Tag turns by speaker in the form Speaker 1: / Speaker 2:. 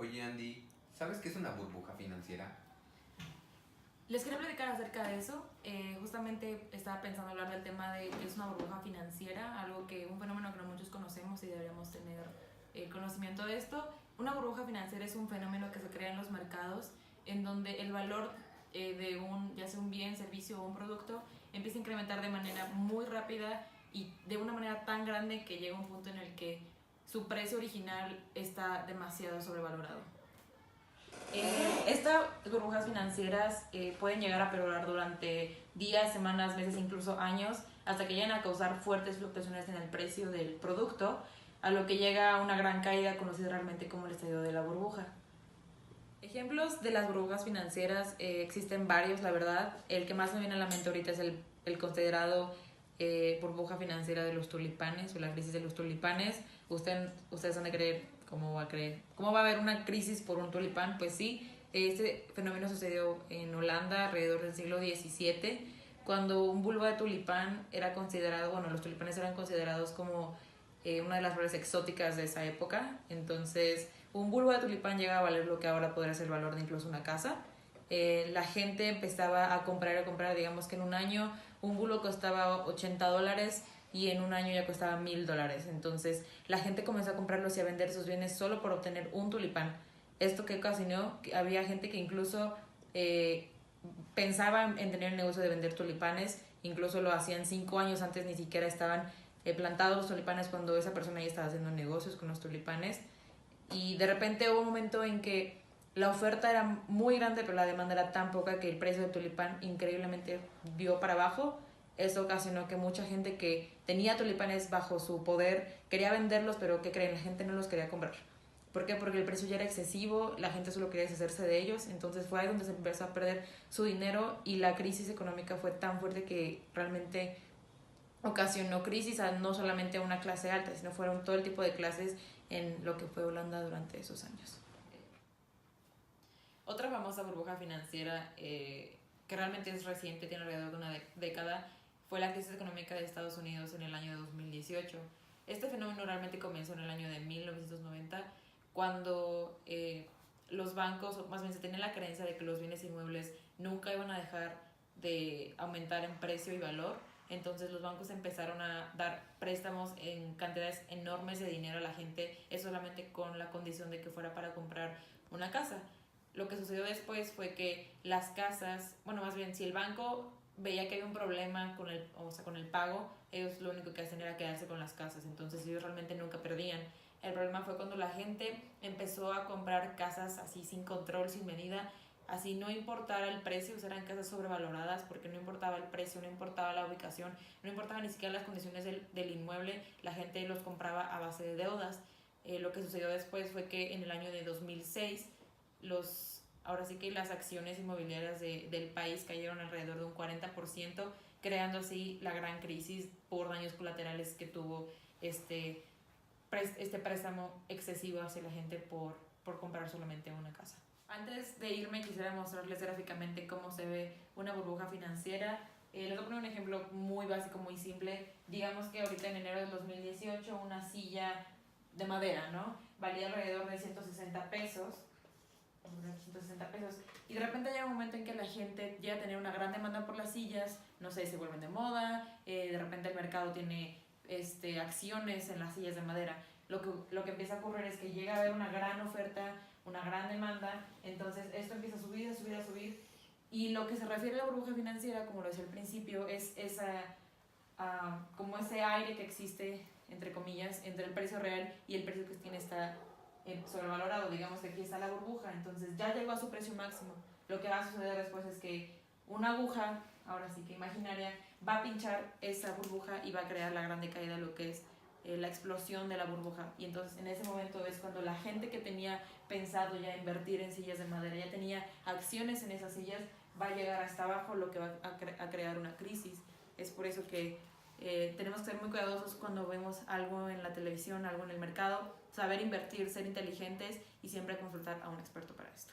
Speaker 1: Oye Andy, ¿sabes qué es una burbuja financiera?
Speaker 2: Les quería platicar acerca de eso. Justamente estaba pensando hablar del tema de qué es una burbuja financiera, un fenómeno que no muchos conocemos y deberíamos tener conocimiento de esto. Una burbuja financiera es un fenómeno que se crea en los mercados en donde el valor de ya sea un bien, servicio o un producto, empieza a incrementar de manera muy rápida y de una manera tan grande que llega un punto en el que su precio original está demasiado sobrevalorado. Estas burbujas financieras pueden llegar a perdurar durante días, semanas, meses, incluso años, hasta que lleguen a causar fuertes fluctuaciones en el precio del producto, a lo que llega a una gran caída conocida realmente como el estallido de la burbuja. Ejemplos de las burbujas financieras existen varios, la verdad. El que más me viene a la mente ahorita es el considerado burbuja financiera de los tulipanes o la crisis de los tulipanes. Ustedes han de creer cómo va a creer. ¿Cómo va a haber una crisis por un tulipán? Pues sí, este fenómeno sucedió en Holanda alrededor del siglo XVII, cuando un bulbo de tulipán era considerado, bueno, los tulipanes eran considerados como una de las flores exóticas de esa época. Entonces, un bulbo de tulipán llega a valer lo que ahora podría ser el valor de incluso una casa. La gente empezaba a comprar, digamos que en un año un bulbo costaba $80 y en un año ya costaba $1,000. Entonces la gente comenzó a comprarlos y a vender sus bienes solo por obtener un tulipán. Esto que ocasionó que había gente que incluso pensaba en tener el negocio de vender tulipanes, incluso lo hacían 5 años antes, ni siquiera estaban plantados los tulipanes cuando esa persona ya estaba haciendo negocios con los tulipanes. Y de repente hubo un momento en que la oferta era muy grande, pero la demanda era tan poca que el precio del tulipán increíblemente vio para abajo. Eso ocasionó que mucha gente que tenía tulipanes bajo su poder quería venderlos, pero ¿qué creen? La gente no los quería comprar. ¿Por qué? Porque el precio ya era excesivo, la gente solo quería deshacerse de ellos, entonces fue ahí donde se empezó a perder su dinero y la crisis económica fue tan fuerte que realmente ocasionó crisis a no solamente a una clase alta, sino fueron todo el tipo de clases en lo que fue Holanda durante esos años. Otra famosa burbuja financiera que realmente es reciente, tiene alrededor de una década, fue la crisis económica de Estados Unidos en el año de 2018. Este fenómeno realmente comenzó en el año de 1990, cuando los bancos, o más bien se tenía la creencia de que los bienes inmuebles nunca iban a dejar de aumentar en precio y valor. Entonces los bancos empezaron a dar préstamos en cantidades enormes de dinero a la gente, es solamente con la condición de que fuera para comprar una casa. Lo que sucedió después fue que las casas, bueno, más bien si el banco veía que había un problema con el pago, ellos lo único que hacían era quedarse con las casas, entonces ellos realmente nunca perdían. El problema fue cuando la gente empezó a comprar casas así sin control, sin medida, así no importara el precio, o sea, eran casas sobrevaloradas porque no importaba el precio, no importaba la ubicación, no importaba ni siquiera las condiciones del inmueble, la gente los compraba a base de deudas. Lo que sucedió después fue que en el año de 2006 ahora sí que las acciones inmobiliarias del país cayeron alrededor de un 40%, creando así la gran crisis por daños colaterales que tuvo este préstamo excesivo hacia la gente por comprar solamente una casa. Antes de irme quisiera mostrarles gráficamente cómo se ve una burbuja financiera. Les voy a poner un ejemplo muy básico, muy simple. Digamos que ahorita en enero del 2018 una silla de madera, ¿no? Valía alrededor de 160 pesos. 160 pesos. Y de repente llega un momento en que la gente llega a tener una gran demanda por las sillas, no sé, se vuelven de moda, de repente el mercado tiene acciones en las sillas de madera. Lo que empieza a ocurrir es que llega a haber una gran oferta, una gran demanda, entonces esto empieza a subir, a subir, a subir. Y lo que se refiere a la burbuja financiera, como lo decía al principio, es como ese aire que existe, entre comillas, entre el precio real y el precio que tiene esta sobrevalorado. Digamos que aquí está la burbuja, entonces ya llegó a su precio máximo. Lo que va a suceder después es que una aguja, ahora sí que imaginaria, va a pinchar esa burbuja y va a crear la grande caída, lo que es la explosión de la burbuja. Y entonces en ese momento es cuando la gente que tenía pensado ya invertir en sillas de madera, ya tenía acciones en esas sillas, va a llegar hasta abajo, lo que va a crear una crisis. Es por eso que tenemos que ser muy cuidadosos cuando vemos algo en la televisión, algo en el mercado, saber invertir, ser inteligentes y siempre consultar a un experto para esto.